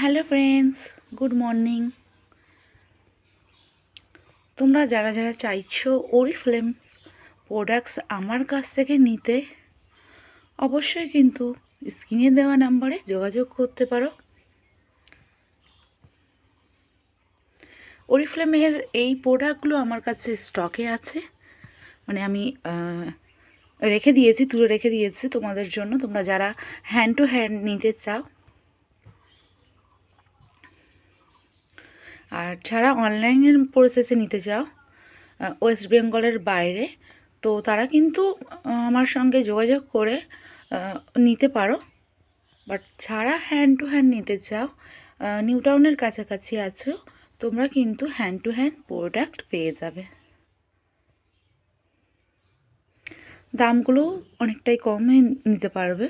Hello friends, good morning. তোমরা যারা যারা চাইছো অরিফ্লেমস প্রোডাক্টস আমার কাছ থেকে নিতে, অবশ্যই কিন্তু স্ক্রিনে দেওয়া নাম্বারে যোগাযোগ করতে পারো। অরিফ্লেমের এই প্রোডাক্টগুলো আমার কাছে স্টকে আছে, মানে আমি তুলে রেখে দিয়েছি তোমাদের জন্য। তোমরা যারা হ্যান্ড টু হ্যান্ড নিতে চাও, আর যারা অনলাইনের প্রসেসে নিতে চাও ওয়েস্ট বেঙ্গলের বাইরে, তো তারা কিন্তু আমার সঙ্গে যোগাযোগ করে নিতে পারো। বাট যারা হ্যান্ড টু হ্যান্ড নিতে চাও, নিউ টাউনের কাছাকাছি আছো, তোমরা কিন্তু হ্যান্ড টু হ্যান্ড প্রোডাক্ট পেয়ে যাবে। দামগুলো অনেকটাই কমে নিতে পারবে।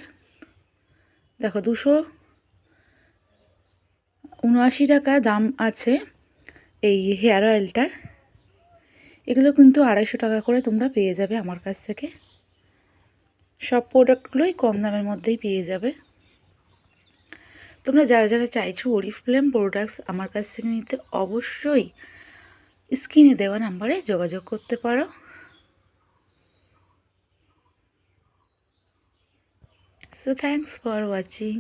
দেখো, 279 টাকা দাম আছে এই হেয়ার অয়েলটার। এগুলো কিন্তু 250 টাকা করে তোমরা পেয়ে যাবে আমার কাছ থেকে। সব প্রোডাক্টগুলোই কম দামের মধ্যেই পেয়ে যাবে। তোমরা যারা যারা চাইছো অরিফ্লেম প্রোডাক্টস আমার কাছ থেকে নিতে, অবশ্যই স্ক্রিনে দেওয়া নাম্বারে যোগাযোগ করতে পারো। So thanks for watching.